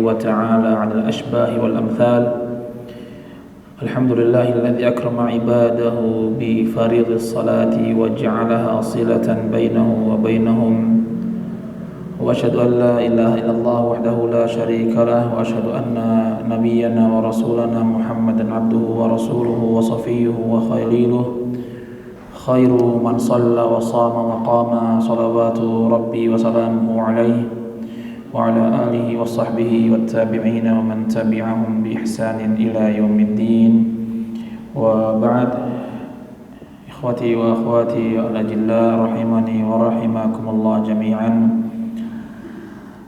وتعالى عن الأشباه والأمثال. الحمد لله الذي أكرم عباده بفريض الصلاة وجعلها صلة بينه وبينهم، وأشهد أن لا إله إلا الله وحده لا شريك له، وأشهد أن نبينا ورسولنا محمدا عبده ورسوله وصفيه وخليله، خير من صلى وصام وقام، صلوات ربي وسلامه عليه وعلى آله وصحبه والتابعين ومن تبعهم بإحسان إلى يوم الدين. وبعد، إخوتي وأخواتي الأجلاء rahimani wa rahimakumullah jami'an.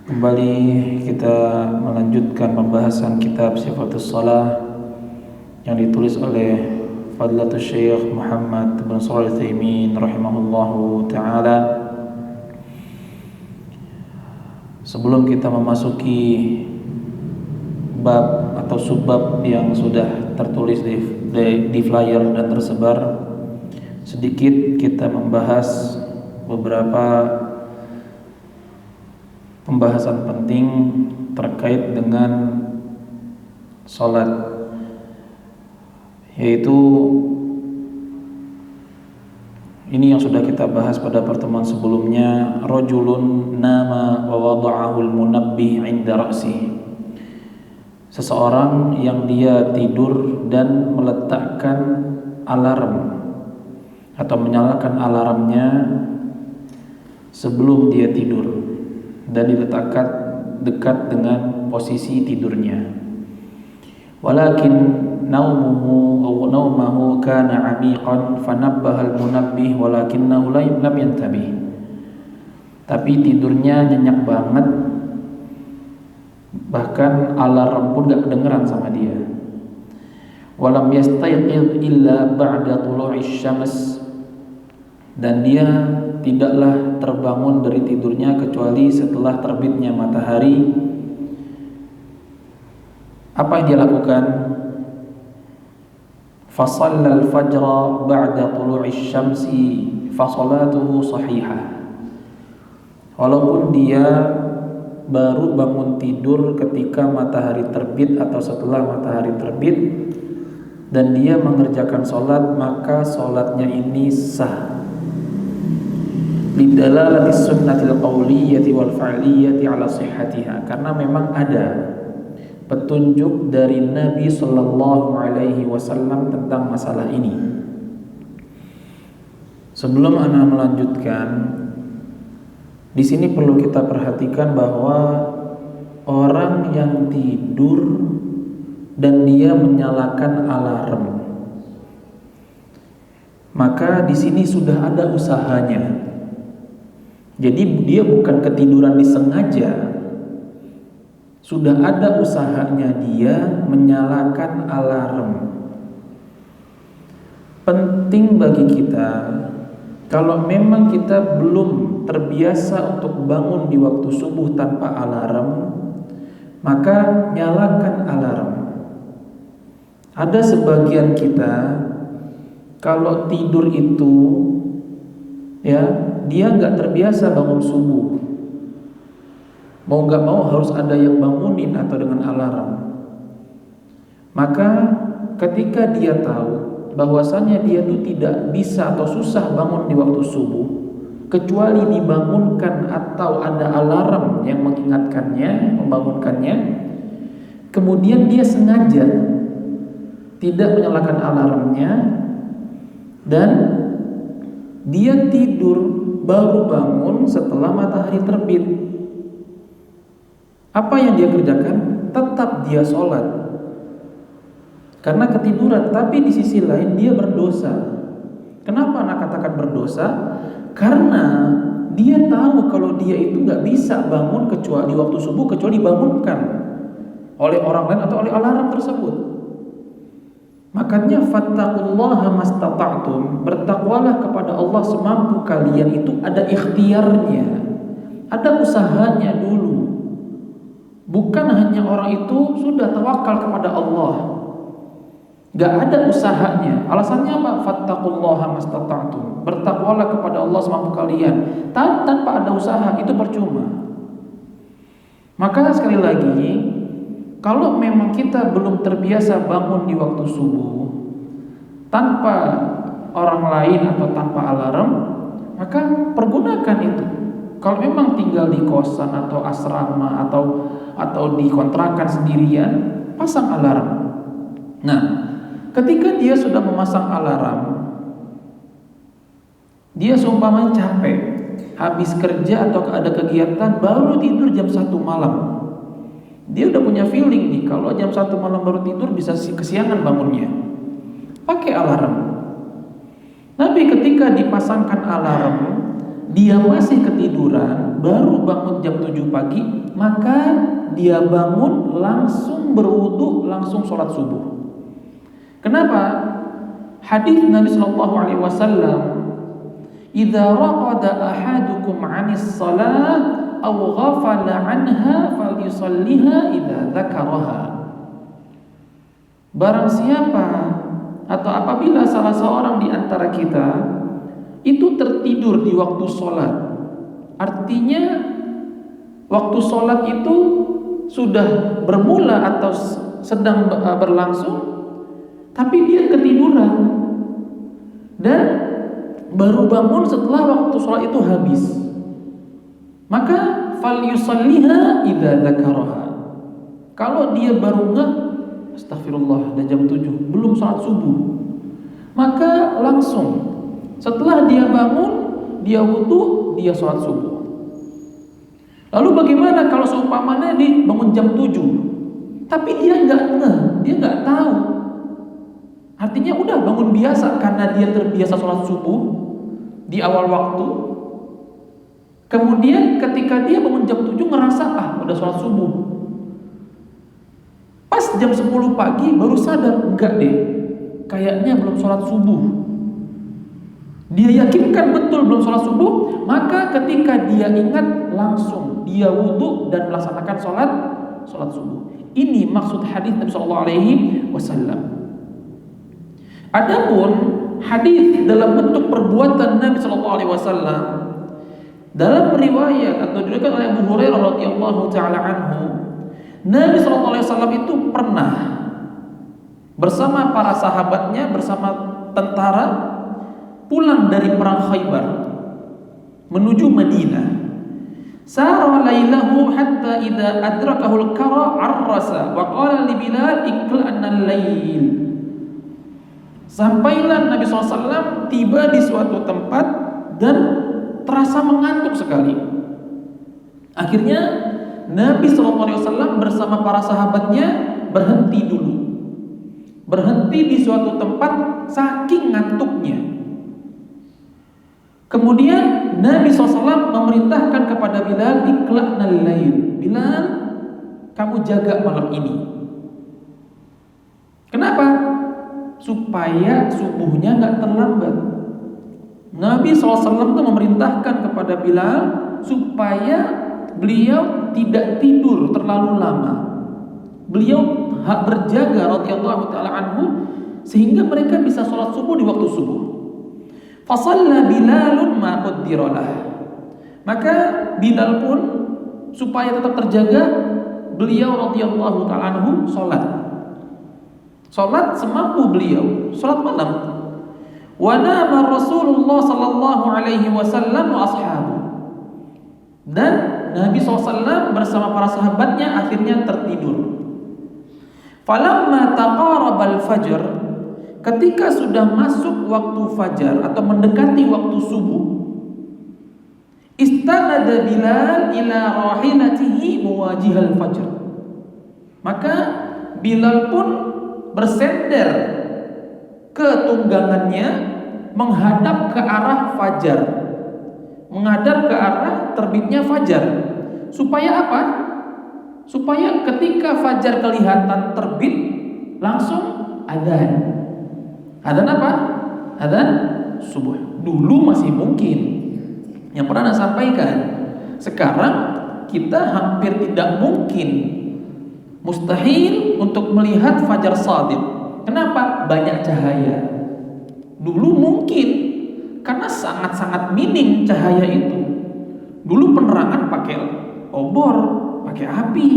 Kembali kita melanjutkan pembahasan kitab Sifatus Shalah yang ditulis oleh Fadlatul Syekh Muhammad bin Shalih Al-Utsaimin rahimahullahu ta'ala. Sebelum kita memasuki bab atau subbab yang sudah tertulis di flyer dan tersebar, sedikit kita membahas beberapa pembahasan penting terkait dengan salat, yaitu ini yang sudah kita bahas pada pertemuan sebelumnya, rajulun nama wa wada'ahu al-munabbih 'inda ra'sihi. Seseorang yang dia tidur dan meletakkan alarm atau menyalakan alarmnya sebelum dia tidur dan diletakkan dekat dengan posisi tidurnya. Walakin naumahu kana 'amiqan fanabbaha al-munabbih walakinnahu lam yantabih. Tapi tidurnya nyenyak banget, bahkan alarm pun gak kedengeran sama dia. Walam yastayqidh illa ba'da tulu'isy syams, dan dia tidaklah terbangun dari tidurnya kecuali setelah terbitnya matahari. Apa yang dia lakukan? Fasalla al-fajra ba'da tulu'isy syamsi fasalatuhu sahihah. Walaupun dia baru bangun tidur ketika matahari terbit atau setelah matahari terbit dan dia mengerjakan sholat, maka sholatnya ini sah. Lidalalati sunnatil qawliyyati wal fa'liyyati ala sihhatiha, karena memang ada petunjuk dari Nabi sallallahu alaihi wasallam tentang masalah ini. Sebelum ana melanjutkan, di sini perlu kita perhatikan bahwa orang yang tidur dan dia menyalakan alarm, maka di sini sudah ada usahanya. Jadi dia bukan ketiduran disengaja, sudah ada usahanya dia menyalakan alarm. Penting bagi kita, kalau memang kita belum terbiasa untuk bangun di waktu subuh tanpa alarm, maka nyalakan alarm. Ada sebagian kita kalau tidur itu dia nggak terbiasa bangun subuh, mau nggak mau harus ada yang bangunin atau dengan alarm. Maka ketika dia tahu bahwasanya dia itu tidak bisa atau susah bangun di waktu subuh kecuali dibangunkan atau ada alarm yang mengingatkannya, membangunkannya, kemudian dia sengaja tidak menyalakan alarmnya dan dia tidur baru bangun setelah matahari terbit. Apa yang dia kerjakan? Tetap dia sholat karena ketiduran, tapi di sisi lain dia berdosa. Kenapa anak katakan berdosa? Karena dia tahu kalau dia itu gak bisa bangun kecuali di waktu subuh, kecuali dibangunkan oleh orang lain atau oleh alarm tersebut. Makanya fattaqullaha mastata'tum, bertakwalah kepada Allah semampu kalian. Itu ada ikhtiarnya, ada usahanya dulu. Bukan hanya orang itu sudah tawakal kepada Allah, gak ada usahanya. Alasannya apa? Fattaqullaha mastata'tum, bertakwalah kepada Allah semampu kalian. Tanpa ada usaha itu percuma. Maka sekali lagi, kalau memang kita belum terbiasa bangun di waktu subuh tanpa orang lain atau tanpa alarm, maka pergunakan itu. Kalau memang tinggal di kosan atau asrama atau di kontrakan sendirian, pasang alarm. Nah, ketika dia sudah memasang alarm, dia seumpamanya capek, habis kerja atau ada kegiatan baru tidur jam 1 malam. Dia udah punya feeling nih, kalau jam 1 malam baru tidur bisa kesiangan bangunnya. Pakai alarm. Tapi ketika dipasangkan alarm, dia masih ketiduran, baru bangun jam 7 pagi, maka dia bangun langsung berwudu, langsung sholat subuh. Kenapa? Hadis Nabi Shallallahu Alaihi Wasallam, "Idza raqada ahadukum 'anis shalah aw ghafala 'anha falyusalliha idza dzakaraha." Barang siapa atau apabila salah seorang di antara kita itu tertidur di waktu sholat, artinya waktu sholat itu sudah bermula atau sedang berlangsung, tapi dia ketiduran dan baru bangun setelah waktu sholat itu habis, maka falyusalliha idza dzakaraha. Kalau dia baru ngeh, astagfirullah, udah jam 7 belum sholat subuh, maka langsung setelah dia bangun, dia wudu, dia sholat subuh. Lalu bagaimana kalau seumpamanya dia bangun jam 7 tapi dia nggak ngeh, dia nggak tahu, artinya udah bangun biasa karena dia terbiasa sholat subuh di awal waktu. Kemudian ketika dia bangun jam 7 ngerasa udah sholat subuh, pas jam 10 pagi baru sadar, enggak deh, kayaknya belum sholat subuh. Dia yakinkan betul belum sholat subuh, maka ketika dia ingat langsung dia wudu dan melaksanakan sholat subuh. Ini maksud hadis Nabi Sallallahu Alaihi Wasallam. Adapun hadis dalam bentuk perbuatan Nabi Sallallahu Alaihi Wasallam, dalam riwayat atau diriwayatkan oleh Abu Hurairah radhiyallahu taala anhu, Nabi Sallallahu Alaihi Wasallam itu pernah bersama para sahabatnya, bersama tentara, pulang dari perang Khaybar menuju Madinah. Sara lailahu hatta idza adrakahu al-kara arrasa wa qala li Bilal iqla'na al-lail. Sampailah Nabi SAW tiba di suatu tempat dan terasa mengantuk sekali. Akhirnya Nabi SAW bersama para sahabatnya berhenti dulu, berhenti di suatu tempat saking ngantuknya. Kemudian Nabi SAW memerintahkan kepada Bilal, iqla'nal lail. Bilal, kamu jaga malam ini. Kenapa? Supaya subuhnya gak terlambat. Nabi SAW itu memerintahkan kepada Bilal supaya beliau tidak tidur terlalu lama. Beliau berjaga radhiyallahu ta'ala anhu sehingga mereka bisa sholat subuh di waktu subuh. Fasalla Bilalun ma qaddira lah. Maka Bilal pun supaya tetap terjaga, beliau radhiyallahu ta'ala anhu Salat semampu beliau, salat malam. Wa nama Rasulullah sallallahu alaihi wasallam wa ashabu. Dan Nabi SAW bersama para sahabatnya akhirnya tertidur. Falamma taqarabal fajr, ketika sudah masuk waktu fajar atau mendekati waktu subuh, istanada Bilal ila rahilatihi muwajihal fajr. Maka Bilal pun bersender ke tunggangannya menghadap ke arah fajar, menghadap ke arah terbitnya fajar. Supaya apa? Supaya ketika fajar kelihatan terbit langsung adzan. Adzan apa? Adzan subuh. Dulu masih mungkin, yang pernah saya sampaikan. Sekarang kita hampir tidak mungkin, mustahil untuk melihat fajar shadiq. Kenapa? Banyak cahaya. Dulu mungkin karena sangat-sangat minim cahaya itu. Dulu penerangan pakai obor, pakai api.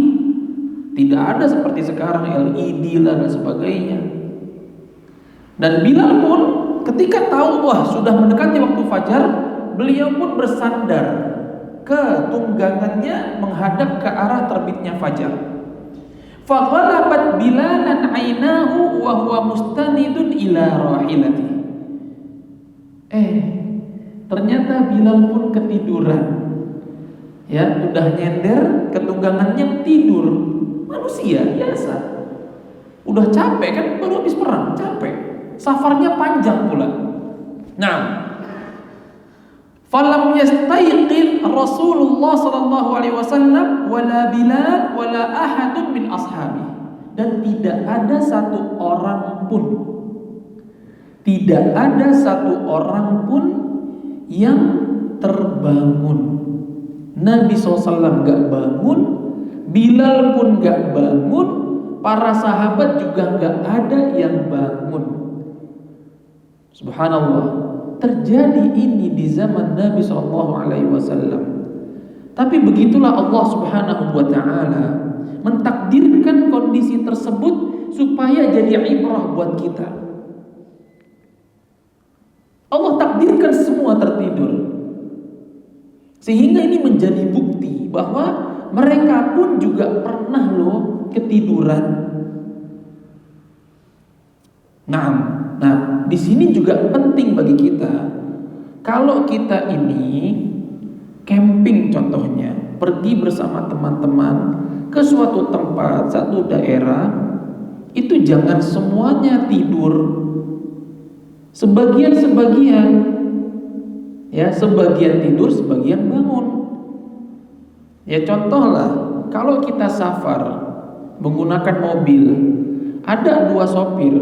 Tidak ada seperti sekarang LED lah dan sebagainya. Dan Bilal pun ketika tahu wah sudah mendekati waktu fajar, beliau pun bersandar ke tunggangannya menghadap ke arah terbitnya fajar. Faghalabat Bilalan 'ainahu wa huwa mustanidun ila rahilati. Ternyata Bilal pun ketiduran. Ya, udah nyender ke tunggangannya tidur. Manusia biasa. Udah capek kan, baru habis perang, capek. Safarnya panjang pula. Nah, falam yastayqil Rasulullah sallallahu alaihi wasallam wala Bilal wala ahadun min ashabi. Dan tidak ada satu orang pun, tidak ada satu orang pun yang terbangun. Nabi SAW gak bangun, Bilal pun gak bangun, para sahabat juga gak ada yang bangun. Subhanallah, terjadi ini di zaman Nabi SAW. Tapi begitulah Allah Subhanahu wa ta'ala mentakdirkan kondisi tersebut supaya jadi ibrah buat kita. Allah takdirkan semua tertidur, sehingga ini menjadi bukti bahwa mereka pun juga pernah ketiduran. Nah, di sini juga penting bagi kita. Kalau kita ini camping contohnya, pergi bersama teman-teman ke suatu tempat, satu daerah, itu jangan semuanya tidur. Sebagian-sebagian, ya, sebagian tidur, sebagian bangun. Ya contohlah, kalau kita safar menggunakan mobil, ada 2 sopir,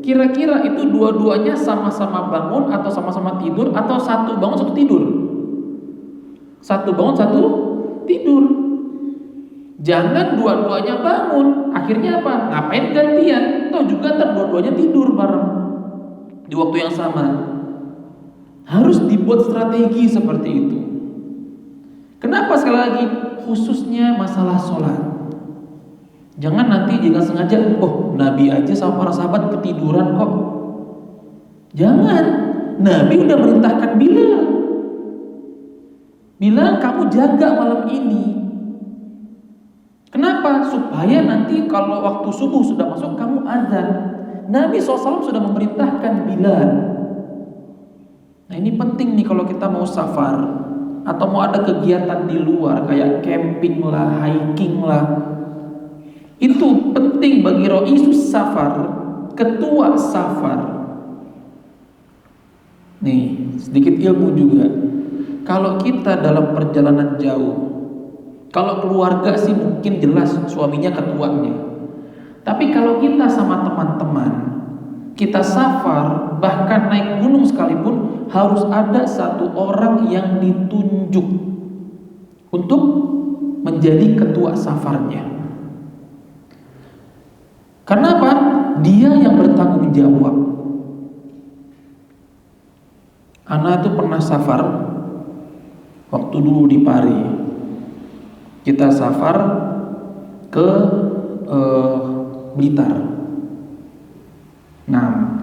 kira-kira itu dua-duanya sama-sama bangun atau sama-sama tidur, atau satu bangun satu tidur? Satu bangun satu tidur. Jangan dua-duanya bangun, akhirnya apa? Ngapain gantian? Toh juga ntar dua-duanya tidur bareng di waktu yang sama. Harus dibuat strategi seperti itu. Kenapa? Sekali lagi, khususnya masalah sholat. Jangan nanti jangan sengaja, Nabi aja sama para sahabat ketiduran kok. Jangan. Nabi udah merintahkan Bilal, kamu jaga malam ini. Kenapa? Supaya nanti kalau waktu subuh sudah masuk kamu azan. Nabi SAW sudah memerintahkan Bilal. Nah ini penting nih kalau kita mau safar atau mau ada kegiatan di luar kayak camping lah, hiking lah. Itu penting bagi ra'isus safar, ketua safar. Nih sedikit ilmu juga. Kalau kita dalam perjalanan jauh, kalau keluarga sih mungkin jelas suaminya ketuanya. Tapi kalau kita sama teman-teman, kita safar, bahkan naik gunung sekalipun, harus ada satu orang yang ditunjuk untuk menjadi ketua safarnya. Karena apa? Dia yang bertanggung jawab. Ana itu pernah safar waktu dulu di Pari. Kita safar ke Blitar. Nah,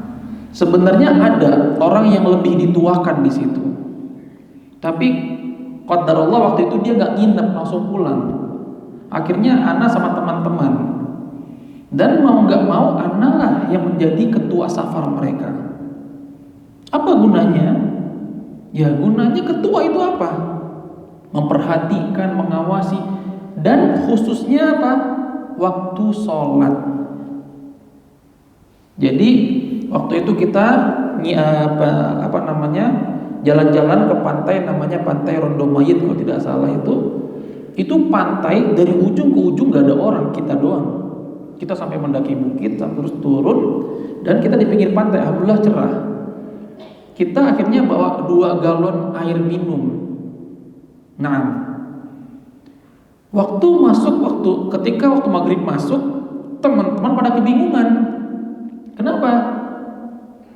sebenarnya ada orang yang lebih dituakan di situ. Tapi qadarullah waktu itu dia nggak nginep, langsung pulang. Akhirnya Ana sama teman-teman, dan mau nggak mau Ana lah yang menjadi ketua safar mereka. Apa gunanya? Ya gunanya ketua itu apa? Memperhatikan, mengawasi, dan khususnya apa? Waktu sholat. Jadi waktu itu kita jalan-jalan ke pantai, namanya Pantai Rondo Mayit kalau tidak salah. Itu pantai dari ujung ke ujung gak ada orang, kita doang. Kita sampai mendaki bukit, terus turun, dan kita di pinggir pantai, alhamdulillah cerah. Kita akhirnya bawa 2 galon air minum. Nah, ketika waktu maghrib masuk, teman-teman pada kebingungan. Kenapa?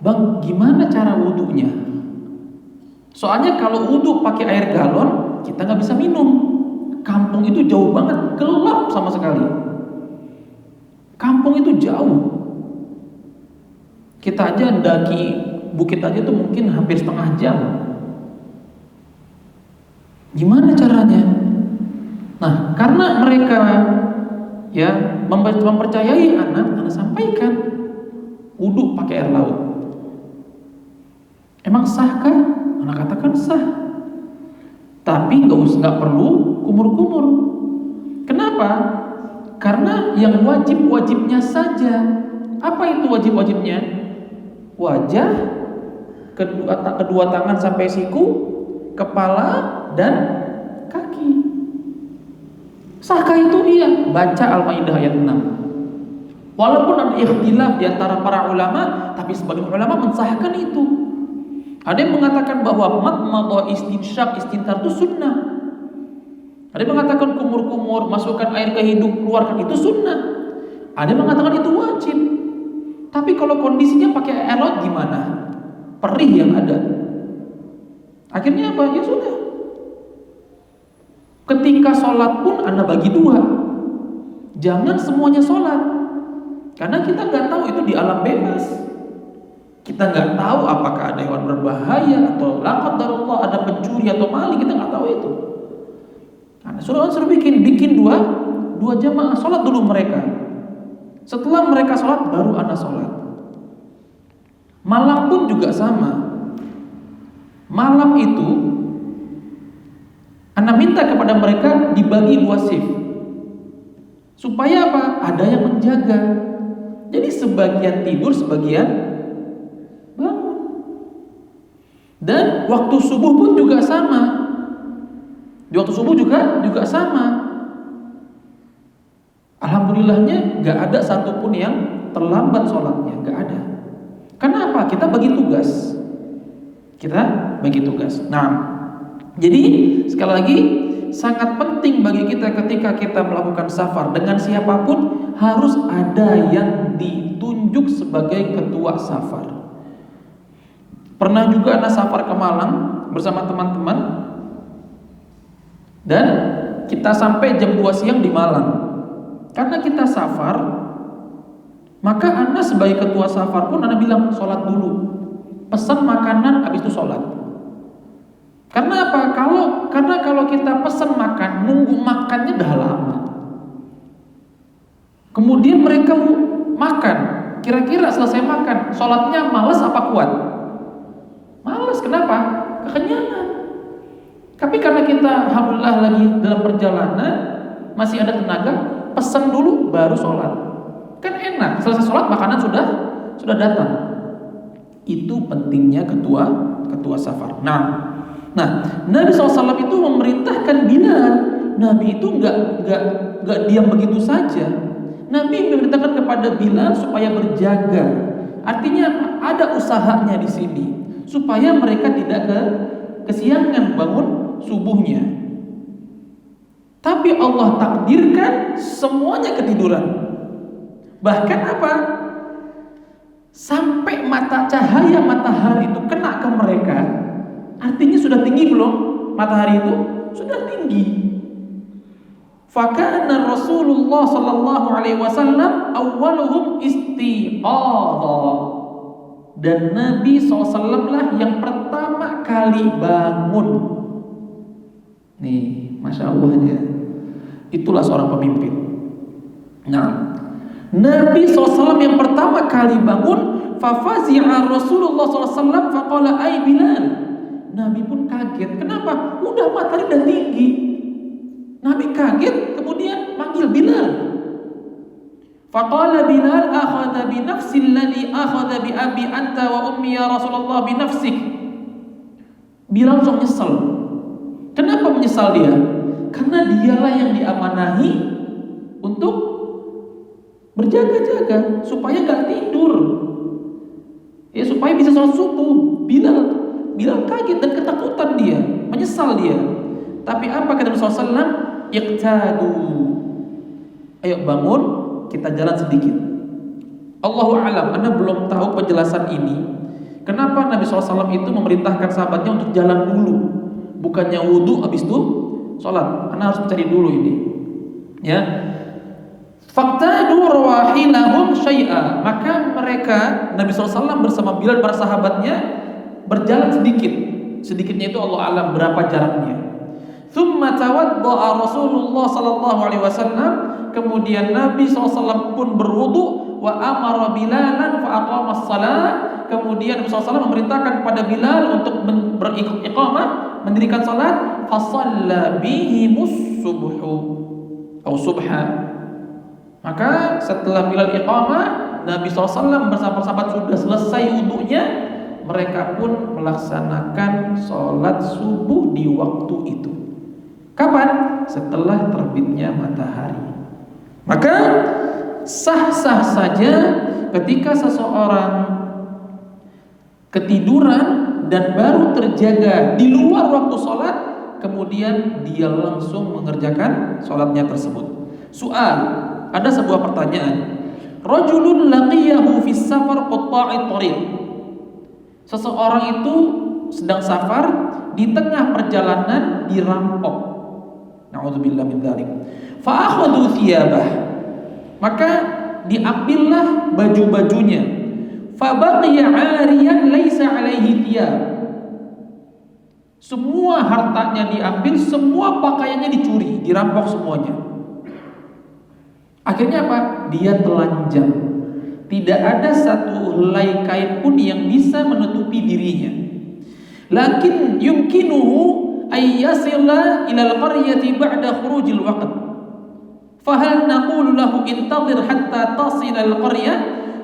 Bang, gimana cara wudunya? Soalnya kalau wudu pakai air galon, kita nggak bisa minum. Kampung itu jauh banget, gelap sama sekali. kampung itu jauh. Kita aja mendaki bukit aja tuh mungkin hampir setengah jam. Gimana caranya? Nah, karena mereka ya mempercayai anak sampaikan wudu pakai air laut. Emang sahkah? Anak katakan sah. Tapi nggak perlu kumur-kumur. Kenapa? Karena yang wajib-wajibnya saja. Apa itu wajib-wajibnya? Wajah, kedua tangan sampai siku, kepala dan kaki. Sahkah itu? Iya. Baca Al-Maidah ayat 6. Walaupun ada ikhtilaf di antara para ulama, tapi sebagian ulama mensahkan itu. Ada yang mengatakan bahwa madmadah, istinsyaq, istinthar itu sunnah. Ada yang mengatakan kumur-kumur, masukkan air ke hidung, keluarkan, itu sunnah. Ada yang mengatakan itu wajib. Tapi kalau kondisinya pakai air laut gimana? Perih yang ada. Akhirnya apa? Ya sudah. Ketika sholat pun Anda bagi dua. Jangan semuanya sholat. Karena kita nggak tahu itu di alam bebas. Kita nggak tahu apakah ada hewan berbahaya atau la qadarullah ada pencuri atau maling, kita nggak tahu itu. Anda suruh bikin dua jamaah, sholat dulu mereka. Setelah mereka sholat baru Anda sholat. Malam pun juga sama. Malam itu Anda minta kepada mereka dibagi 2 shift. Supaya apa? Ada yang menjaga. Jadi sebagian tidur, sebagian bangun. Dan waktu subuh pun juga sama. Di waktu subuh juga sama. Alhamdulillahnya gak ada satupun yang terlambat sholatnya, gak ada. Kenapa? Kita bagi tugas. Nah, jadi sekali lagi sangat penting bagi kita ketika kita melakukan safar dengan siapapun harus ada yang ditunjuk sebagai ketua safar. Pernah juga Anda safar ke Malang bersama teman-teman dan kita sampai jam 2 siang di Malang. Karena kita safar, maka Anda sebagai ketua safar pun Anda bilang sholat dulu, pesan makanan habis itu sholat. Karena apa? Karena kalau kita pesan makan, nunggu makannya dah lama. Kemudian mereka makan, kira-kira selesai makan, sholatnya malas apa kuat? Malas. Kenapa? Kekenyangan. Tapi karena kita alhamdulillah lagi dalam perjalanan, masih ada tenaga, pesan dulu baru sholat. Kan enak, selesai sholat makanan sudah datang. Itu pentingnya ketua safar. Nah, Nabi SAW itu memerintahkan Bilal. Nabi itu nggak diam begitu saja. Nabi memerintahkan kepada Bilal supaya berjaga. Artinya ada usahanya di sini supaya mereka tidak kesiangan bangun subuhnya. Tapi Allah takdirkan semuanya ketiduran. Bahkan apa? Sampai cahaya matahari itu kena ke mereka. Artinya sudah tinggi belum? Matahari itu sudah tinggi. Fakana Rasulullah sallallahu alaihi wasallam awwaluhum istiqadha. Dan Nabi SAW lah yang pertama kali bangun. Nih, Masya Allah ya. Itulah seorang pemimpin. Nah, Nabi SAW yang pertama kali bangun, fafazi'a Rasulullah SAW faqala ay Bilal. Nabi pun kaget. Kenapa? Udah matahari udah tinggi. Nabi kaget, kemudian manggil Bilal. Faqala Bilal akhadha bi nafsi alladhi akhadha bi abi anta wa ummi ya Rasulullah bi nafsik. Bilal langsung nyesel. Kenapa menyesal dia? Karena dialah yang diamanahi untuk berjaga-jaga supaya gak tidur. Ya supaya bisa sholat subuh. Bilal kaget dan ketakutan dia, menyesal dia. Tapi apa kata Rasulullah SAW? Iqtadu. Ayo bangun, kita jalan sedikit. Allahu a'lam, Anda belum tahu penjelasan ini. Kenapa Nabi SAW itu memerintahkan sahabatnya untuk jalan dulu, bukannya wudu habis itu sholat. Anda harus mencari dulu ini. Ya. Faqtadu rawahilahum mereka, Nabi SAW bersama Bilal para sahabatnya berjalan sedikit. Sedikitnya itu Allah alam berapa jaraknya. Tsumma tawadda'a Rasulullah sallallahu alaihi wasallam, kemudian Nabi SAW pun berwudu, wa amara Bilalan fa aqama as-shalah, kemudian Nabi SAW memerintahkan kepada Bilal untuk beriqamah, mendirikan salat, fa shalla bihimus subhu atau subha. Maka setelah Bilal iqamah, Nabi SAW bersama sahabat sudah selesai wudunya, mereka pun melaksanakan sholat subuh di waktu itu. Kapan? Setelah terbitnya matahari. Maka sah-sah saja ketika seseorang ketiduran dan baru terjaga di luar waktu sholat, kemudian dia langsung mengerjakan sholatnya tersebut. Soal, ada sebuah pertanyaan. Rajulun laqiyahu fis safar qatta'it thariq. Seseorang itu sedang safar, di tengah perjalanan dirampok. Na'udzubillah min dzalik. Fa akhadhu thiyabah. Maka diambillah baju-bajunya. Fa baqiya 'ariyan laisa 'alaihi thiyab. Semua hartanya diambil, semua pakaiannya dicuri, dirampok semuanya. Akhirnya apa? Dia telanjang. Tidak ada satu helai kain pun yang bisa menutupi dirinya. Lakin yumkinuhu ay yasila ila al-qaryati ba'da khurujil waqt. Fahal naqulu lahu intadhir hatta tasil al-qaryah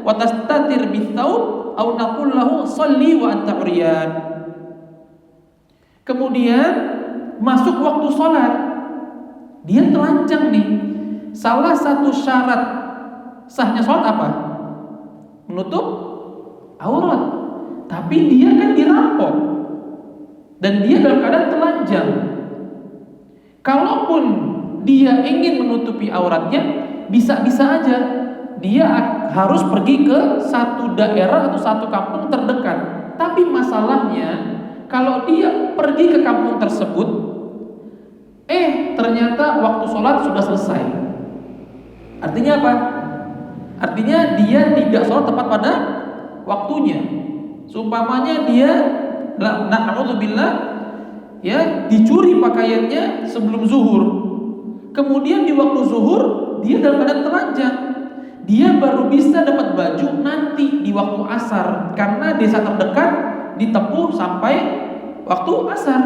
wa tastatir bithawb aw naqul lahu shalli wa anta uryan. Kemudian masuk waktu salat. Dia telanjang nih. Salah satu syarat sahnya salat apa? Menutup aurat. Tapi dia kan dirampok dan dia dalam keadaan telanjang. Kalaupun dia ingin menutupi auratnya, bisa-bisa aja dia harus pergi ke satu daerah atau satu kampung terdekat. Tapi masalahnya, kalau dia pergi ke kampung tersebut, ternyata waktu sholat sudah selesai. Artinya apa? Artinya dia tidak sholat tepat pada waktunya. Seumpamanya dia na'udzubillah ya dicuri pakaiannya sebelum zuhur. Kemudian di waktu zuhur dia dalam keadaan telanjang. Dia baru bisa dapat baju nanti di waktu asar karena desa terdekat ditempuh sampai waktu asar.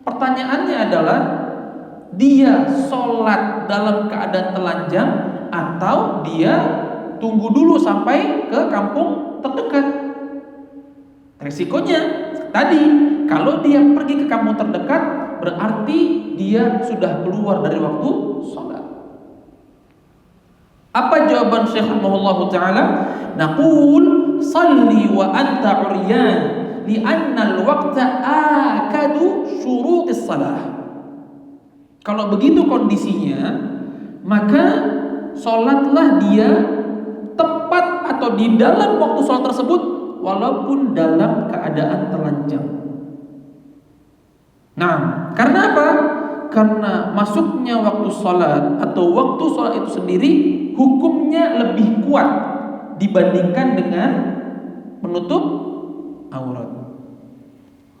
Pertanyaannya adalah dia sholat dalam keadaan telanjang atau dia tunggu dulu sampai ke kampung terdekat. Resikonya tadi, kalau dia pergi ke kampung terdekat berarti dia sudah keluar dari waktu sholat. Apa jawaban Syekh rahimahullahu ta'ala? Naqul salli wa anta uryan li'anna al-waqta akadu syurutis salah. Kalau begitu kondisinya, maka sholatlah dia tepat atau di dalam waktu sholat tersebut walaupun dalam keadaan telanjang. Nah, karena apa? Karena masuknya waktu sholat atau waktu sholat itu sendiri hukumnya lebih kuat dibandingkan dengan menutup aurat.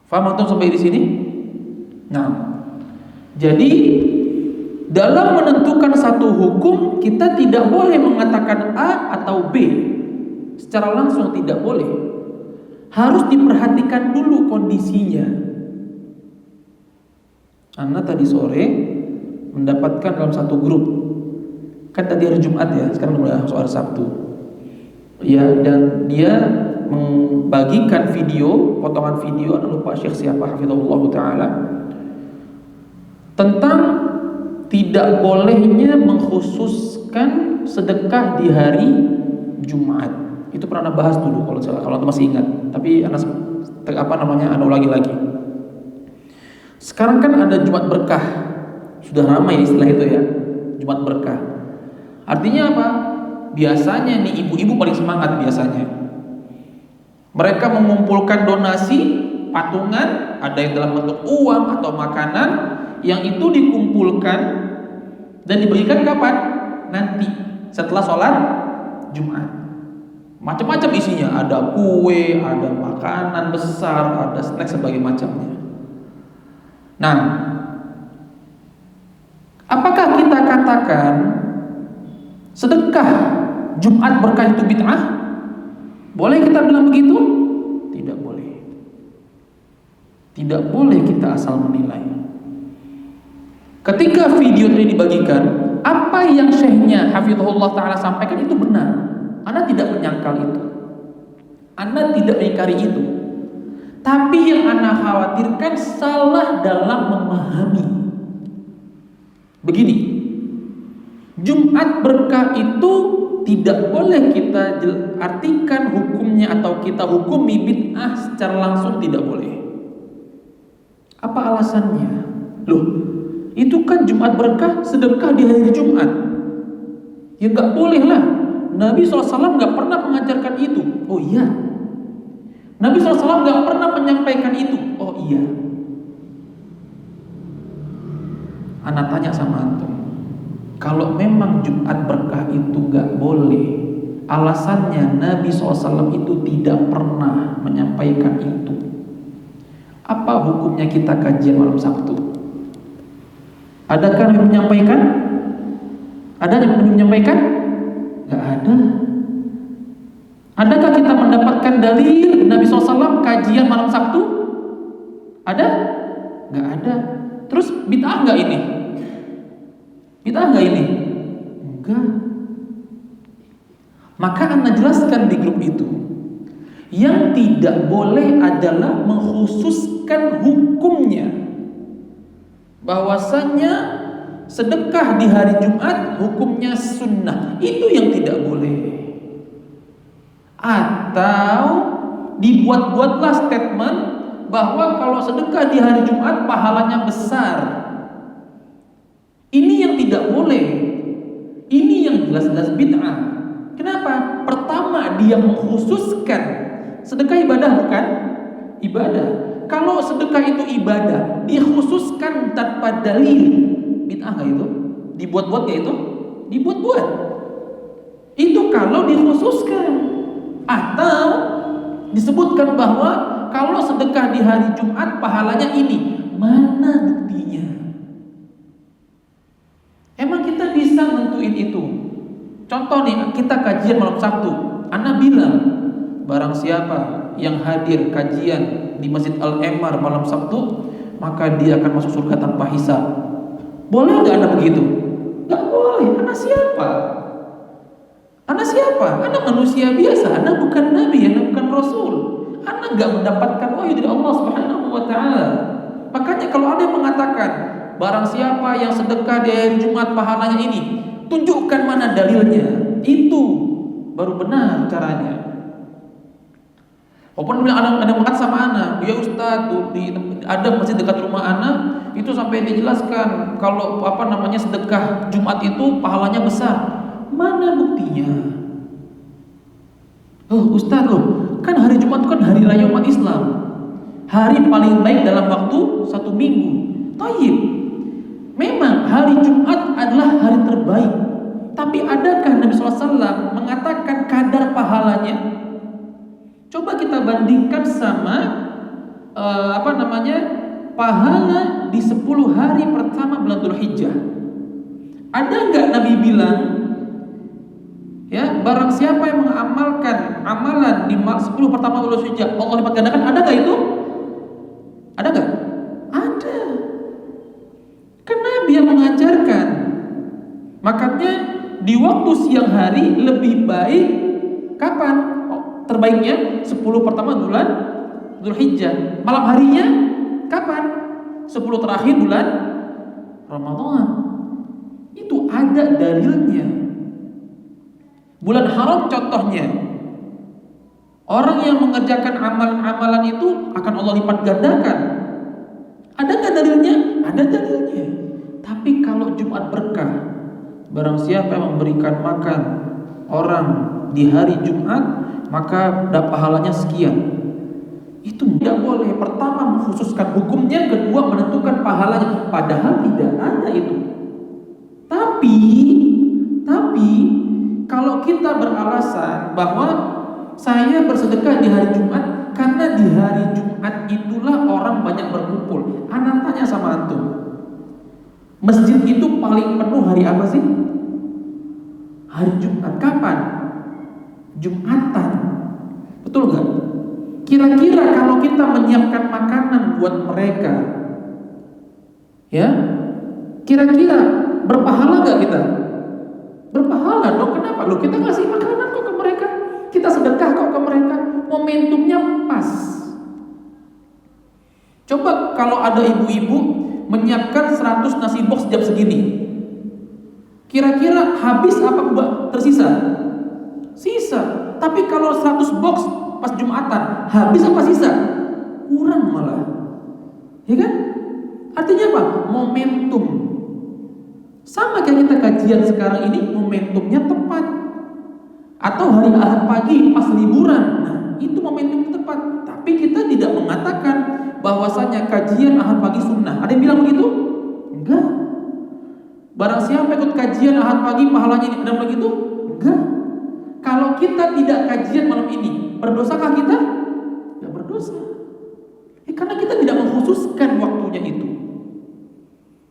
Faham antum sampai di sini? Nah, jadi dalam menentukan satu hukum kita tidak boleh mengatakan A atau B secara langsung, tidak boleh. Harus diperhatikan dulu kondisinya. Ana tadi sore mendapatkan dalam satu grup, kan tadi hari Jumat ya, sekarang udah hari Sabtu ya, dan dia membagikan video, potongan video, ana lupa Syekh siapa hafizahullah ta'ala, tentang tidak bolehnya mengkhususkan sedekah di hari Jumat. Itu pernah bahas dulu kalau masih ingat, tapi ana ulangi lagi. Sekarang kan ada Jumat berkah, sudah ramai istilah itu ya, Jumat berkah. Artinya apa? Biasanya nih ibu-ibu paling semangat biasanya. Mereka mengumpulkan donasi, patungan, ada yang dalam bentuk uang atau makanan, yang itu dikumpulkan dan dibagikan kapan? Nanti setelah sholat Jumat. Macam-macam isinya, ada kue, ada makanan besar, ada snack sebagai macamnya. Nah, apakah kita katakan sedekah Jumat berkah itu bid'ah? Boleh kita bilang begitu? Tidak boleh. Tidak boleh kita asal menilai. Ketika video tadi dibagikan, apa yang syekhnya hafizahullah ta'ala sampaikan itu benar. Anda tidak menyangkal itu, Anda tidak mengingkari itu. Tapi yang Anda khawatirkan salah dalam memahami. Begini, Jumat berkah itu tidak boleh kita artikan hukumnya atau kita hukumi bid'ah secara langsung, tidak boleh. Apa alasannya? Loh, itu kan Jumat berkah, sedekah di hari Jumat. Ya nggak boleh lah. Nabi SAW nggak pernah mengajarkan itu. Oh iya. Nabi SAW nggak pernah menyampaikan itu. Oh iya. Anak tanya sama antum, kalau memang Jumat berkah itu nggak boleh, alasannya Nabi SAW itu tidak pernah menyampaikan itu, apa hukumnya kita kajian malam Sabtu? Adakah Nabi menyampaikan? Ada yang menyampaikan? Gak ada. Adakah kita mendapatkan dalil Nabi SAW kajian malam Sabtu? Ada? Gak ada. Terus bid'ah gak ini? Bid'ah gak ini? Enggak. Maka Anda jelaskan di grup itu, yang tidak boleh adalah mengkhususkan hukumnya, bahwasanya sedekah di hari Jumat hukumnya sunnah, itu yang tidak boleh. Atau dibuat-buatlah statement bahwa kalau sedekah di hari Jumat pahalanya besar. Ini yang tidak boleh. Ini yang jelas-jelas bid'ah. Kenapa? Pertama, dia mengkhususkan sedekah ibadah, bukan? Ibadah. Kalau sedekah itu ibadah, dikhususkan tanpa dalil, bid'ah nggak itu? Dibuat-buat nggak itu? Dibuat-buat. Itu kalau dikhususkan. Atau disebutkan bahwa kalau sedekah di hari Jumat pahalanya ini. Mana buktinya? Emang kita bisa nentuin itu? Contoh nih, kita kajian malam Sabtu. Anda bilang, barang siapa yang hadir kajian di Masjid Al-Emar malam Sabtu, maka dia akan masuk surga tanpa hisab. Boleh nggak Anda begitu? Nggak boleh. Anda siapa? Anda siapa? Anda manusia biasa. Anda bukan Nabi, Anda bukan Rasul. Anda nggak mendapatkan wahyu dari Allah Subhanahu Wa Taala. Makanya kalau ada yang mengatakan, barang siapa yang sedekah di hari Jumat pahalanya ini, tunjukkan mana dalilnya. Itu baru benar caranya. Walaupun ada yang mengatakan sama anak, ya Ustaz, ada masjid dekat rumah anak, itu sampai dijelaskan kalau sedekah Jumat itu pahalanya besar. Mana buktinya? Oh Ustaz loh, kan hari Jumat itu kan hari raya umat Islam, hari paling baik dalam waktu 1 minggu. Taib. Memang hari Jumat adalah hari terbaik. Tapi adakah Nabi SAW mengatakan kadar pahalanya? Coba kita bandingkan sama pahala di 10 hari pertama bulan Dzulhijjah. Ada enggak Nabi bilang, ya, barang siapa yang mengamalkan amalan di 10 pertama bulan Dzulhijjah Allah lipat gandakan? Ada enggak itu? Ada enggak? Ada. Kan Nabi yang mengajarkan. Makanya di waktu siang hari lebih baik kapan? Terbaiknya 10 pertama bulan Dzulhijjah. Malam harinya kapan? 10 terakhir bulan Ramadan. Itu ada dalilnya. Bulan haram contohnya, orang yang mengerjakan amalan-amalan itu akan Allah lipat gandakan. Ada nggak dalilnya? Ada dalilnya. Tapi kalau Jumat berkah, barang siapa yang memberikan makan orang di hari Jumat, maka pahalanya sekian. Itu tidak boleh. Pertama mengkhususkan hukumnya, kedua menentukan pahalanya. Padahal tidak ada itu. Tapi kalau kita beralasan bahwa saya bersedekah di hari Jumat karena di hari Jumat itulah orang banyak berkumpul. Anak tanya sama antum, masjid itu paling penuh hari apa sih? Hari Jumat. Kapan? Jumatan. Betul nggak? Kira-kira kalau kita menyiapkan makanan buat mereka, ya, kira-kira berpahala nggak kita? Berpahala dong. Kenapa? Loh, kita ngasih makanan kok ke mereka, kita sedekah kok ke mereka, momentumnya pas. Coba kalau ada ibu-ibu menyiapkan 100 nasi box jam segini, kira-kira habis apa tersisa? Sisa. Tapi kalau 100 box pas Jumatan, habis apa sisa? Kurang malah. Ya kan? Artinya apa? Momentum. Sama kayak kita kajian sekarang ini, momentumnya tepat. Atau hari Ahad pagi pas liburan, nah itu momentum tepat. Tapi kita tidak mengatakan bahwasanya kajian Ahad pagi sunnah. Ada yang bilang begitu? Enggak. Barang siapa ikut kajian Ahad pagi pahalanya ini, ada begitu? Enggak. Kalau kita tidak kajian malam ini, berdosakah kita? Ya berdosa. Karena kita tidak mengkhususkan waktunya itu.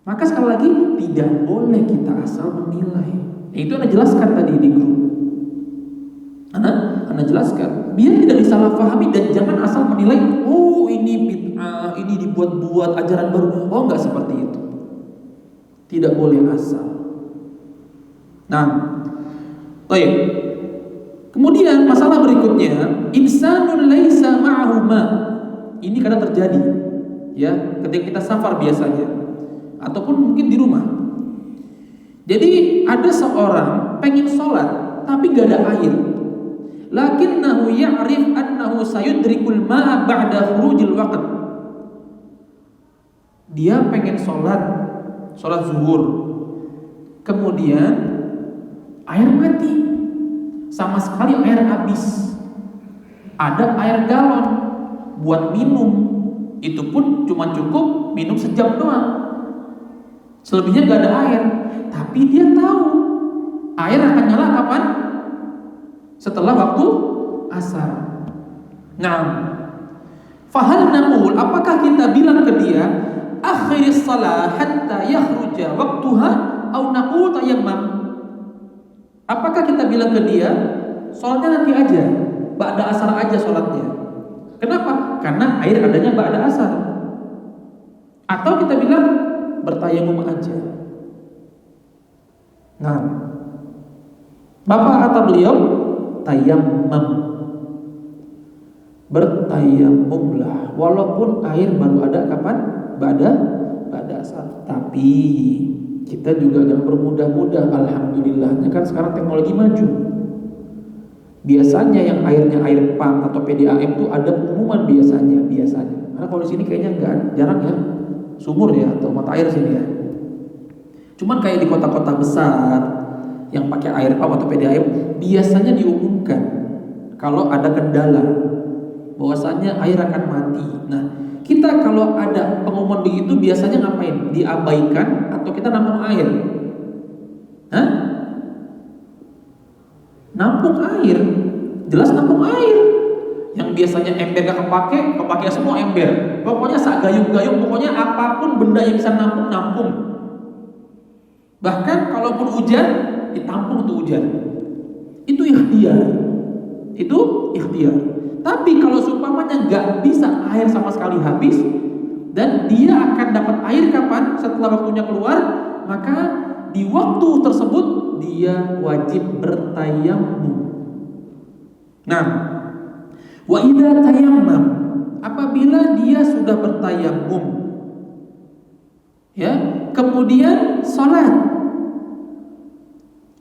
Maka sekali lagi, tidak boleh kita asal menilai. Itu Anda jelaskan tadi di grup. Anda jelaskan, biar tidak disalahpahami dan jangan asal menilai, oh ini bid'ah, ini dibuat-buat ajaran baru. Oh enggak seperti itu. Tidak boleh asal. Nah, baik. Kemudian masalah berikutnya, insanun laisa ma'ahu ma. Ini kadang terjadi, ya, ketika kita safar biasanya, ataupun mungkin di rumah. Jadi ada seorang pengen sholat tapi gak ada air. Lakinnahu ya'rif annahu sayudrikul ma'a ba'da khurujil waqt. Dia pengen sholat zuhur, kemudian air mati, sama sekali air habis. Ada air galon buat minum, itu pun cuma cukup minum sejam doang, selebihnya gak ada air. Tapi dia tahu air akan nyala kapan? Setelah waktu asar. Nah, fahal naqul, apakah kita bilang ke dia akhiris salah hatta yakhruja waqtuha au naqul tayammam? Apakah kita bilang ke dia sholatnya nanti aja, ba'da asar aja sholatnya? Kenapa? Karena air adanya ba'da asar. Atau kita bilang bertayamum aja. Nah, Bapak kata beliau tayammum, bertayamumlah walaupun air baru ada kapan? Ba'da asar. Tapi kita juga jangan bermudah-mudah. Alhamdulillahnya kan sekarang teknologi maju. Biasanya yang airnya air pump atau PDAM itu ada pengumuman biasanya. Karena kalau di sini kayaknya enggak, jarang ya, sumur ya atau mata air sini ya. Cuman kayak di kota-kota besar yang pakai air pump atau PDAM biasanya diumumkan kalau ada kendala bahwasanya air akan mati. Nah, kita kalau ada pengumuman begitu biasanya ngapain? Diabaikan atau kita nampung air? Hah? Nampung air. Jelas nampung air. Yang biasanya ember gak kepake semua ember. Pokoknya sak gayung-gayung, pokoknya apapun benda yang bisa nampung. Bahkan kalaupun hujan, ditampung tuh hujan. Itu ikhtiar. Tapi kalau seumpamanya nggak bisa, air sama sekali habis, dan dia akan dapat air kapan? Setelah waktunya keluar, maka di waktu tersebut dia wajib bertayamum. Nah, wa idza tayammam, apabila dia sudah bertayamum, ya, kemudian salat.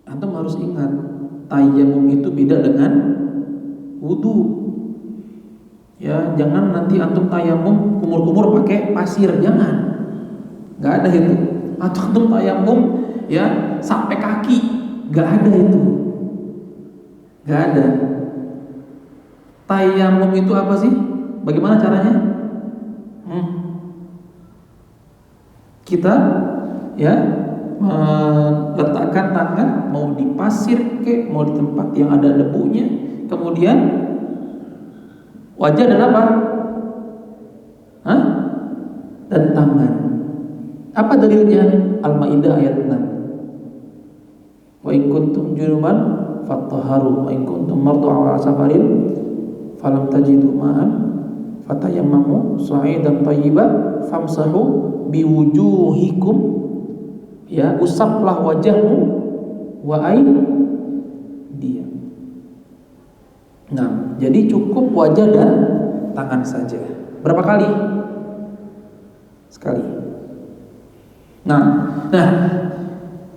Antum harus ingat, tayamum itu beda dengan wudu. Ya, jangan nanti antum tayamum kumur-kumur pakai pasir, jangan. Nggak ada itu. Atau antum tayamum ya sampai kaki, nggak ada itu. Nggak ada. Tayamum itu apa sih? Bagaimana caranya? Kita ya meletakkan tangan, mau di pasir ke, mau di tempat yang ada debunya, kemudian Wajah dan apa? Hah? Dan tangan. Apa dalilnya? Al-Maidah ayat 6. Wa in kuntum junuban fattahharu wa in kuntum mardu ala safarin falam tajidu ma'an fatayammamu sa'idan thayyiban famsahu biwujuhikum, ya, usaplah wajahmu wa dia. Nah, jadi cukup wajah dan tangan saja. Berapa kali? Sekali. Nah,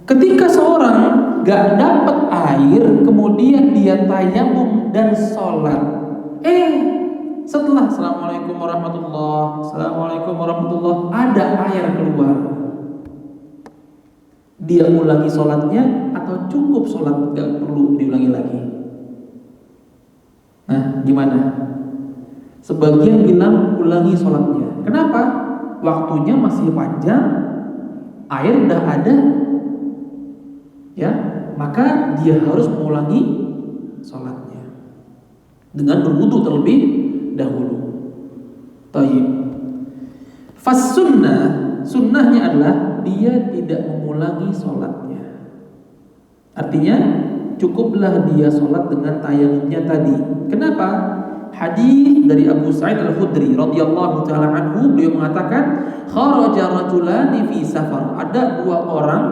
ketika seorang gak dapat air, kemudian dia tayamum dan sholat, setelah assalamualaikum warahmatullah ada air keluar, dia ulangi sholatnya atau cukup sholat gak perlu diulangi lagi? Nah, gimana? Sebagian bilang ulangi sholatnya. Kenapa? Waktunya masih panjang, air udah ada, ya, maka dia harus mengulangi sholatnya dengan berwudu terlebih dahulu. Tayyib. Fas sunnahnya adalah dia tidak mengulangi sholatnya. Artinya cukuplah dia sholat dengan tayamumnya tadi. Kenapa? Hadis dari Abu Sa'id Al-Khudri radhiyallahu taala anhu, beliau mengatakan kharaja rajulani fi safar. Ada dua orang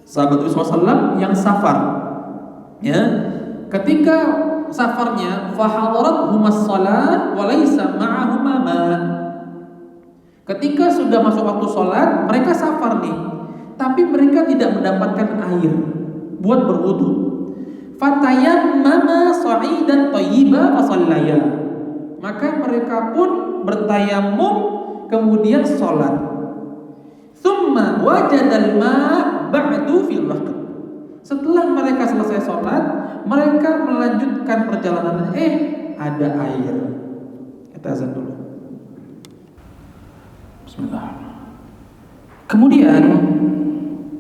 sahabat Rasulullah SAW yang safar, ya. Ketika safarnya fahadarat humas shalah wa laisa ma'ahuma ma. Ketika sudah masuk waktu sholat, mereka safar nih, tapi mereka tidak mendapatkan air buat berwudu. Fatayammama sa'idan thayyiban fasallaya. Maka mereka pun bertayamum kemudian sholat. Tsumma wajadal ma' ba'du fil waqt. Setelah mereka selesai sholat, mereka melanjutkan perjalanan. Ada air. Kita azan dulu. Bismillah. Kemudian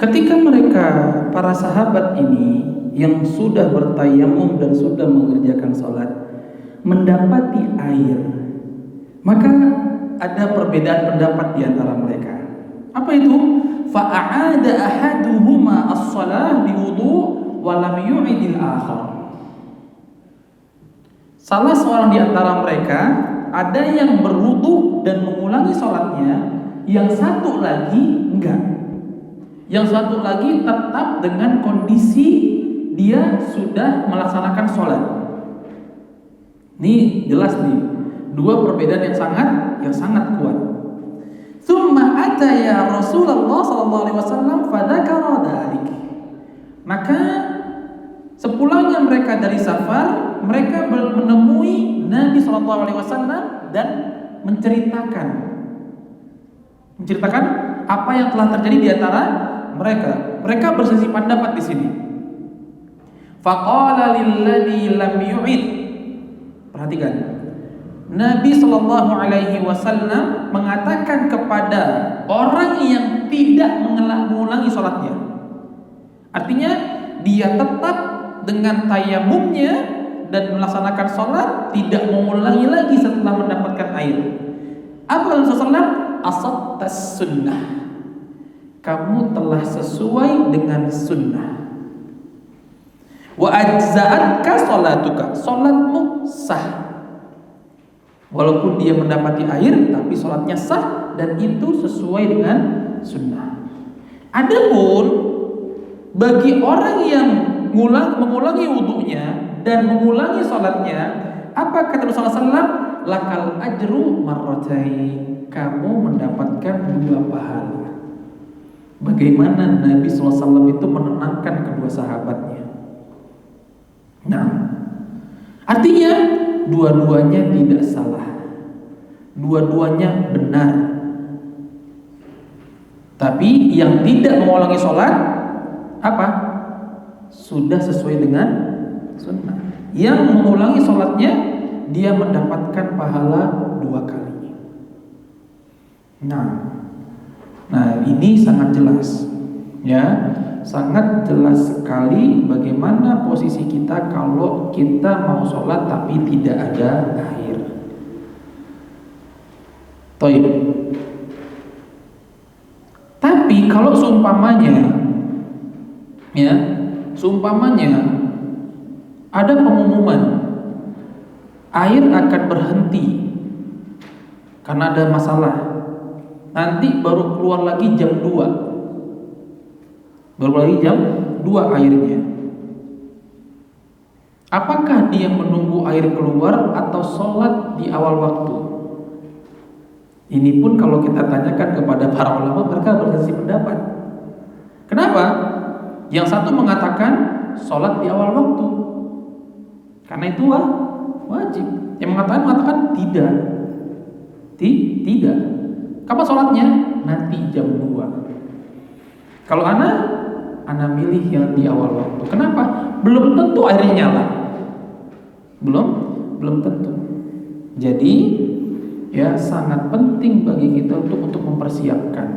ketika mereka, para sahabat ini yang sudah bertayamum dan sudah mengerjakan sholat, mendapati air, maka ada perbedaan pendapat di antara mereka. Apa itu? Fa'ada ahaduhuma as-shalah biwudu wa lam yu'idil akhar. Salah seorang di antara mereka ada yang berwudu dan mengulangi sholatnya, yang satu lagi enggak. Yang satu lagi tetap dengan kondisi dia sudah melaksanakan sholat. Ini jelas nih, dua perbedaan yang sangat kuat. Tsumma ataya Rasulullah sallallahu alaihi wasallam fadzakara dzalik. Maka sepulangnya mereka dari safar, mereka menemui Nabi sallallahu alaihi wasallam dan menceritakan apa yang telah terjadi di antara mereka. Mereka berselisih pendapat di sini. Faqala lilladzi lam yu'id. Perhatikan. Nabi sallallahu alaihi wasallam mengatakan kepada orang yang tidak mengulangi sholatnya. Artinya dia tetap dengan tayamumnya dan melaksanakan sholat, tidak mengulangi lagi setelah mendapatkan air. Apa Rasulullah? Asabtas sunnah. Kamu telah sesuai dengan sunnah. Wa ajza'atka sholatuka. Sholatmu sah. Walaupun dia mendapati air, tapi sholatnya sah dan itu sesuai dengan sunnah. Adapun bagi orang yang mengulangi wudunya dan mengulangi sholatnya, apa kata Rasulullah SAW? Lakal ajru marratain. Kamu mendapatkan dua pahala. Bagaimana Nabi SAW itu menenangkan kedua sahabatnya. Nah, artinya dua-duanya tidak salah, dua-duanya benar. Tapi yang tidak mengulangi sholat apa? Sudah sesuai dengan sunnah. Yang mengulangi sholatnya, dia mendapatkan pahala dua kali. Nah ini sangat jelas, ya. sangat jelas sekali bagaimana posisi kita kalau kita mau sholat tapi tidak ada air. Toib. Tapi kalau seumpamanya ada pengumuman air akan berhenti karena ada masalah, nanti baru keluar lagi jam 2. Baru lagi jam 2 airnya. Apakah dia menunggu air keluar atau sholat di awal waktu? Ini pun kalau kita tanyakan kepada para ulama, mereka berselisih pendapat. Kenapa? Yang satu mengatakan sholat di awal waktu, karena itu wajib. Yang mengatakan tidak. Tidak. Kapan sholatnya? Nanti jam 2. Kalau Ana milih yang di awal waktu. Kenapa? Belum tentu airnya nyala. Belum tentu. Jadi ya sangat penting bagi kita untuk mempersiapkan.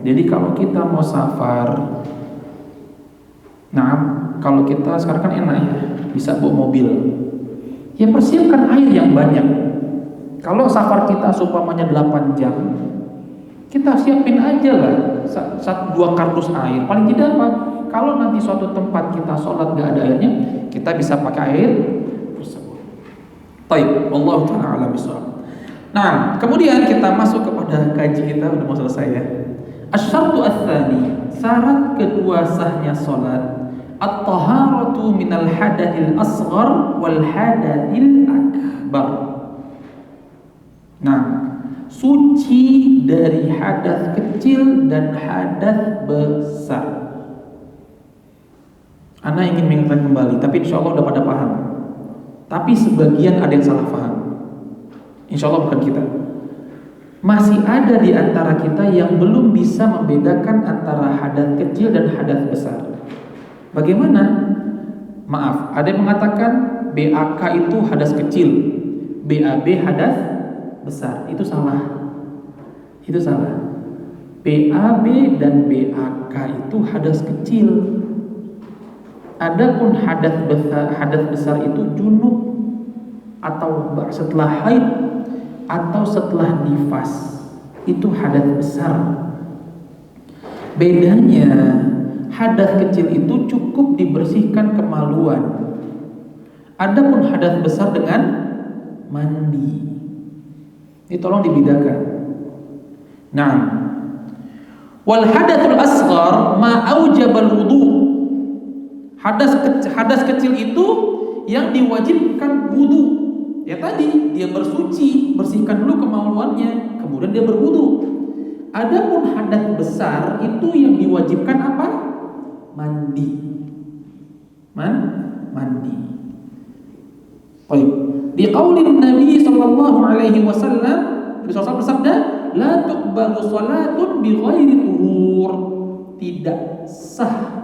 Jadi kalau kita mau safar, kalau kita sekarang kan enak ya, bisa bawa mobil. Ya persiapkan air yang banyak. Kalau safar kita seumpamanya 8 jam, kita siapin aja lah 1-2 kardus air. Paling tidak apa? Kalau nanti suatu tempat kita sholat gak ada airnya, kita bisa pakai air tersebut. Baik, Allah Ta'ala bishawab. Nah, kemudian kita masuk kepada kaji kita, udah mau selesai ya. Asy-syartu ats-tsani, syarat kedua sahnya sholat, at-taharatu minal hadathil asghar wal hadathil akbar. Nah, suci dari hadas kecil dan hadas besar. Ana ingin mengingatkan kembali, tapi insya Allah udah pada paham. Tapi sebagian ada yang salah paham. Insya Allah bukan kita. Masih ada di antara kita yang belum bisa membedakan antara hadas kecil dan hadas besar. Bagaimana? Maaf, ada yang mengatakan BAK itu hadas kecil, BAB hadas besar. Itu salah. BAB dan BAK itu hadas kecil. Adapun hadas besar itu junub atau setelah haid atau setelah nifas. Itu hadas besar. Bedanya hadas kecil itu cukup dibersihkan kemaluan. Adapun hadas besar dengan mandi. Ini tolong dibedakan. Nah, wal hadatsul asghar ma aujabal wudu. Hadas kecil itu yang diwajibkan wudu. Ya tadi dia bersuci, bersihkan dulu kemaluannya, kemudian dia berwudu. Adapun hadas besar itu yang diwajibkan apa? Mandi. Mandi. Baik. Di qaulin Nabi sallallahu alaihi wasallam, Nabi sallallahu bersabda, la tuqbalu salatun bi ghairi tuhur. Tidak sah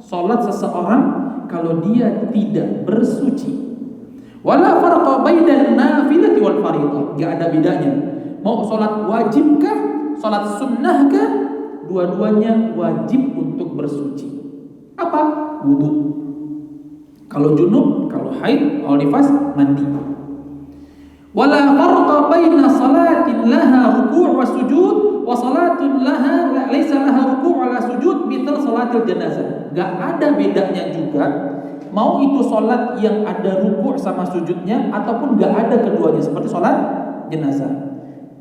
salat seseorang kalau dia tidak bersuci. Wala farqa bainan nafilati wal fardhah. Enggak ada bedanya. Mau salat wajibkah, salat sunnahkah, dua-duanya wajib untuk bersuci. Apa? Wudu. Kalau junub, kalau haid, kalau nifas, mandi. Wala farqa baina salatin laha ruku' wa sujud wa salatin laha laisa laha ruku' wala sujud mithal salatil janazah. Enggak ada bedanya juga. Mau itu salat yang ada ruku' sama sujudnya ataupun enggak ada keduanya seperti salat jenazah.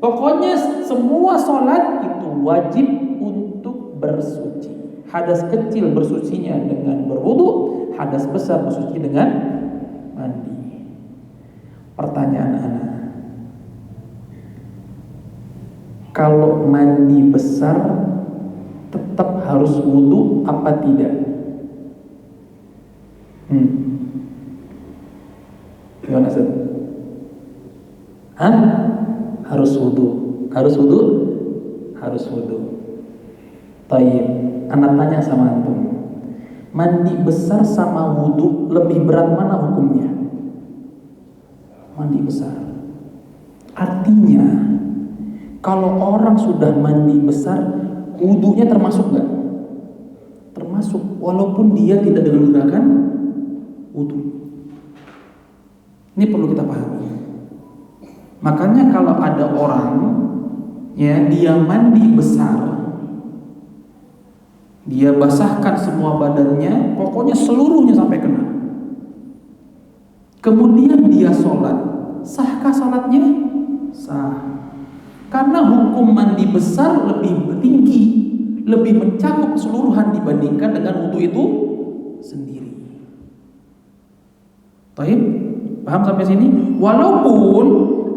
Pokoknya semua salat itu wajib untuk bersuci. Hadas kecil bersucinya dengan berwudu, hadas besar bersuci dengan mandi. Pertanyaan ana, kalau mandi besar tetap harus wudu apa tidak? Gimana Ustaz? Harus wudu. Taib. Anak tanya sama antum, mandi besar sama wudu lebih berat mana hukumnya? Mandi besar. Artinya kalau orang sudah mandi besar, wudunya termasuk nggak? Termasuk, walaupun dia tidak dengan gerakan wudu. Ini perlu kita pahami. Makanya kalau ada orang ya dia mandi besar, dia basahkan semua badannya, pokoknya seluruhnya sampai kena. Kemudian dia sholat, sahkah sholatnya? Sah. Karena hukum mandi besar lebih tinggi, lebih mencakup keseluruhan dibandingkan dengan wudu itu sendiri. Baik, paham sampai sini? Walaupun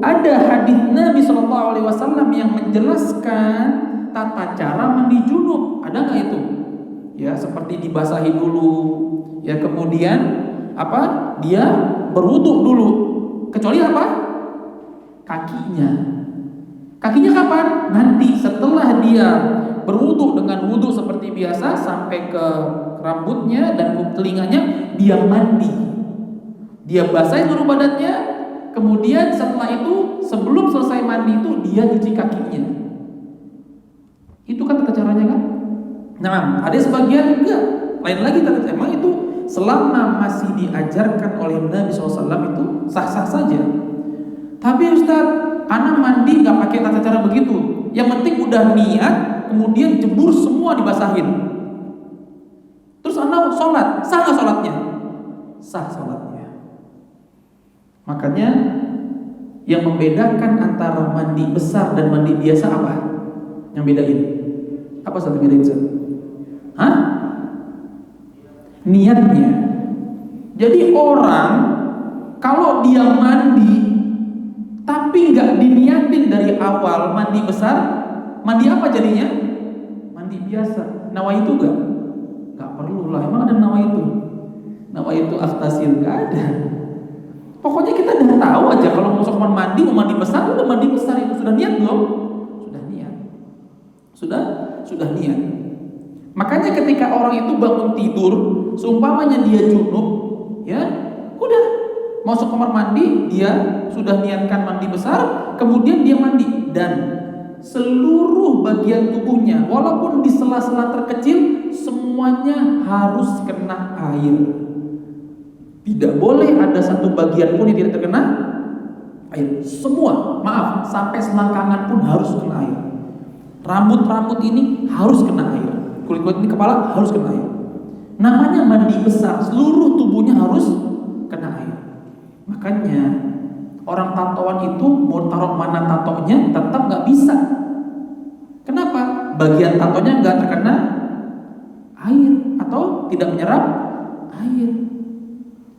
ada hadis Nabi SAW yang menjelaskan tata cara mandi junub, ada nggak itu? Ya, seperti dibasahi dulu, ya kemudian apa? Dia berwudu dulu. Kecuali apa? Kakinya. Kakinya kapan? Nanti setelah dia berwudu dengan wudu seperti biasa sampai ke rambutnya dan ke telinganya, dia mandi. Dia basahi seluruh badannya, kemudian setelah itu sebelum selesai mandi itu dia cuci kakinya. Itu kan tata caranya kan? Nah, ada sebagian enggak. Lain lagi tata emang itu selama masih diajarkan oleh Nabi SAW itu sah-sah saja. Tapi Ustaz, anak mandi nggak pakai tata cara begitu. Yang penting udah niat, kemudian jebur semua dibasahin. Terus anak sholat, sah nggak sholatnya? Sah sholatnya. Makanya yang membedakan antara mandi besar dan mandi biasa apa? Yang bedain? Apa satu bedain? Hah? Niatnya. Jadi orang kalau dia mandi tapi nggak diniatin dari awal mandi besar, mandi apa jadinya? Mandi biasa. Nawaitu nggak perlu lah. Emang ada nawaitu? Nawaitu aftasil nggak ada. Pokoknya kita udah tahu aja kalau mau kamar mandi, mau mandi besar, udah mandi besar itu sudah niat belum? Sudah niat. Sudah niat. Makanya ketika orang itu bangun tidur, seumpamanya dia junub, ya, udah masuk kamar mandi, dia sudah niatkan mandi besar, kemudian dia mandi dan seluruh bagian tubuhnya, walaupun di sela-sela terkecil, semuanya harus kena air. Tidak boleh ada satu bagian pun yang tidak terkena air. Semua, maaf, sampai selangkangan pun harus kena air. Rambut-rambut ini harus kena air. Kulit-kulit ini kepala harus kena air. Namanya mandi besar, seluruh tubuhnya harus kena air. Makanya orang tatoan itu mau taruh mana tatonya tetap nggak bisa. Kenapa? Bagian tatonya nggak terkena air atau tidak menyerap air.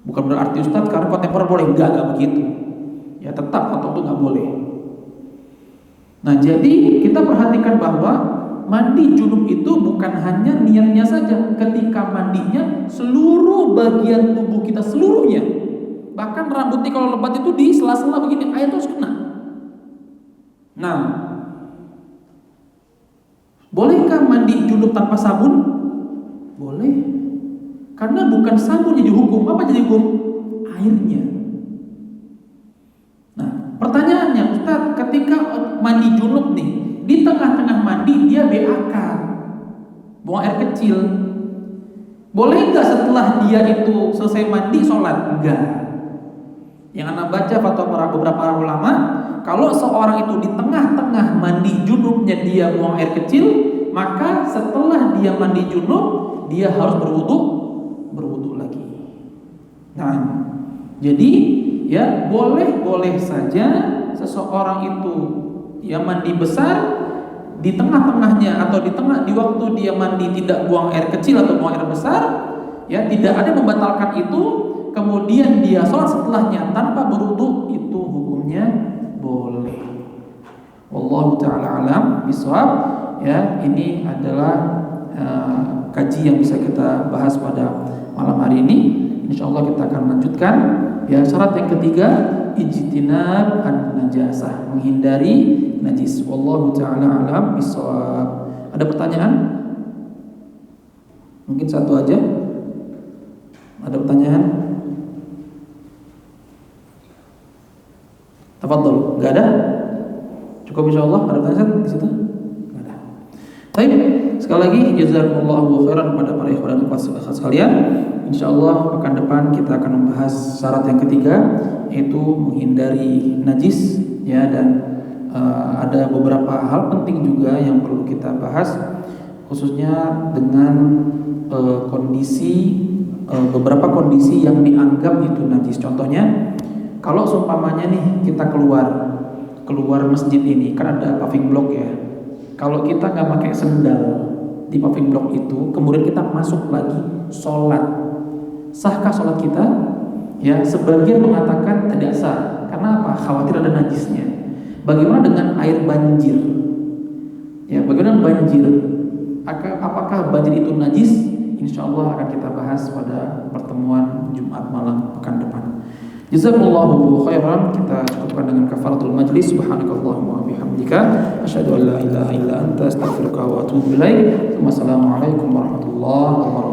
Bukan berarti Ustadz karena kontemporer boleh, enggak begitu. Ya tetap tato itu nggak boleh. Nah jadi kita perhatikan bahwa mandi junub itu bukan hanya niatnya saja. Ketika mandinya seluruh bagian tubuh kita seluruhnya. Bahkan rambutnya kalau lebat itu di sela-sela begini air terus kena. Nah, bolehkah mandi junub tanpa sabun? Boleh. Karena bukan sabun jadi hukum. Apa jadi hukum? Airnya. Nah, pertanyaannya Ustaz, ketika mandi junub nih, di tengah-tengah mandi dia BAK, buang air kecil, boleh nggak setelah dia itu selesai mandi sholat? Enggak. Yang anak baca fatwa beberapa ulama, kalau seorang itu di tengah-tengah mandi junubnya dia buang air kecil, maka setelah dia mandi junub dia harus berwudu lagi. Nah, jadi ya boleh saja seseorang itu ya mandi besar di tengah-tengahnya atau di waktu dia mandi tidak buang air kecil atau buang air besar, ya tidak ada yang membatalkan itu. Kemudian dia sholat setelahnya tanpa berwudu, itu hukumnya boleh. Wallahu ta'ala alam bisawab. Ya, ini adalah kaji yang bisa kita bahas pada malam hari ini. Insyaallah kita akan lanjutkan. Ya, syarat yang ketiga, ijtinab an-najasah, menghindari najis. Wallahu ta'ala alam bisawab. Ada pertanyaan? Mungkin satu aja. Ada pertanyaan? Tafadhol. Enggak ada? Cukup insyaallah. Ada pertanyaan di situ? Enggak ada. Baik, sekali lagi jazakumullahu khairan kepada para ikhwan dan akhwat sekalian. Insyaallah pekan depan kita akan membahas syarat yang ketiga, yaitu menghindari najis ya, dan ada beberapa hal penting juga yang perlu kita bahas, khususnya dengan beberapa kondisi yang dianggap itu najis. Contohnya, kalau seumpamanya nih kita keluar masjid ini, kan ada paving block ya. Kalau kita nggak pakai sendal di paving block itu, kemudian kita masuk lagi sholat, sahkah sholat kita? Ya, sebagian mengatakan tidak sah. Karena apa? Khawatir ada najisnya. Bagaimana dengan air banjir? Ya, bagaimana banjir? Apakah banjir itu najis? Insya Allah akan kita bahas pada pertemuan Jumat malam pekan depan. Jazakumullahu khairan. Kita cukupkan dengan kafaratul majlis. Subhanakallahumma wa bihamdika asyhadu an la ilaha illa anta astaghfiruka wa atubu ilaik. Wassalamualaikum warahmatullahi wabarakatuh.